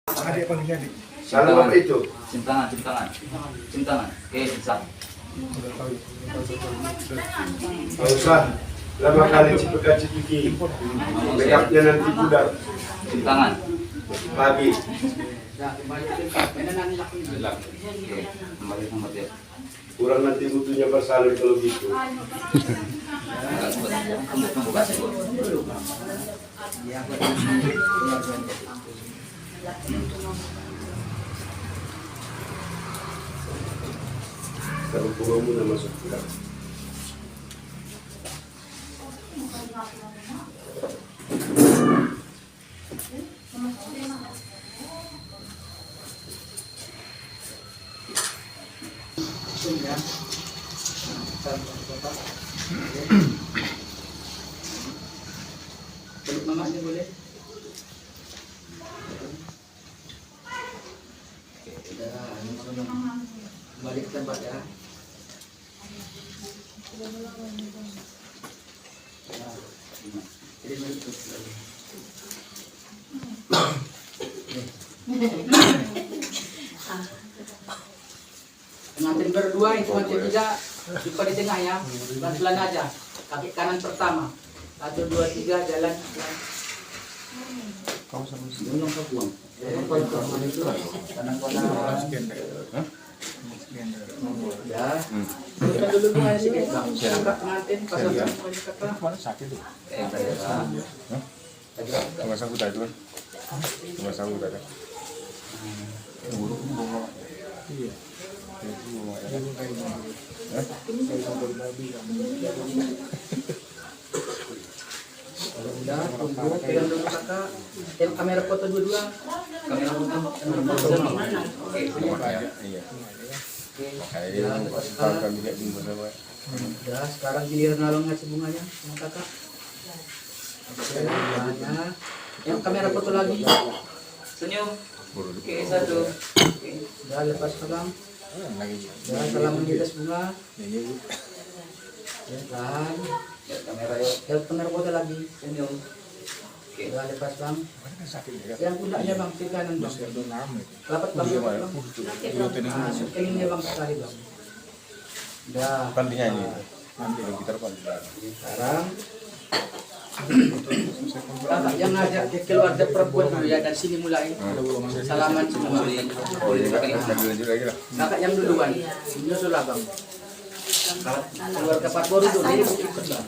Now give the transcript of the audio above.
Adik panggil adik. Salam apa itu? Cium tangan. Oke, bisa. Gak usah. Lama kali cipika-cipiki. Makeupnya nanti pudar. Cium tangan. Pagi. Oke, kembali sama dia. Kurang nanti butuhnya bersalin kalau gitu. Tunggu kasih gua. Kalau kamu nak masuk pulang. Peluk mama ni boleh? Dah, balik ke tempat ya. Jadi balik tu. Pengantin berdua itu pengantin tiga jumpa di tengah ya, pelan-pelan aja. Kaki kanan pertama, 1, 2, 3 jalan. Gunung Kapuang. Ya. Kita dulu mulai sini. Angkat pengantin pasang kata. Sakit tuh. Rumah sangkut tadi kan? Rumah sangkut tadi. Iya. Udah, tunggu, pegang dulu kakak. Tengok kamera foto dua-dua. Kamera foto. Oke, Iya. Oke. Ayo, pakai juga di mana? Udah, sekarang giliran nolong ngasih bunganya sama kakak. Oke, bunganya. Yang kamera foto lagi. senyum. Oke, satu. Oke. Udah, lepas pegang. Lagi. Udah, salam mengitas bunga. Ya, tahan. Lihat kamera yuk. Yang kamera foto lagi. Senyum. Oke. Udah, lepas bang. Sakit ya. Yang pundaknya bang, kiri kanan bang. Lapat bang, Iya, bang. Pak. Nah, kelingnya bang sekali bang. Udah. Pantinya ini. Nanti kita depan. Sekarang kakak yang ngajak ke keluarga perempuan dulu ya, dari sini mulai. Salaman semua. Lanjut lagi lah. Kakak yang duluan, nyusul abang. Keluarga Pak Boru dulu, ikut bang.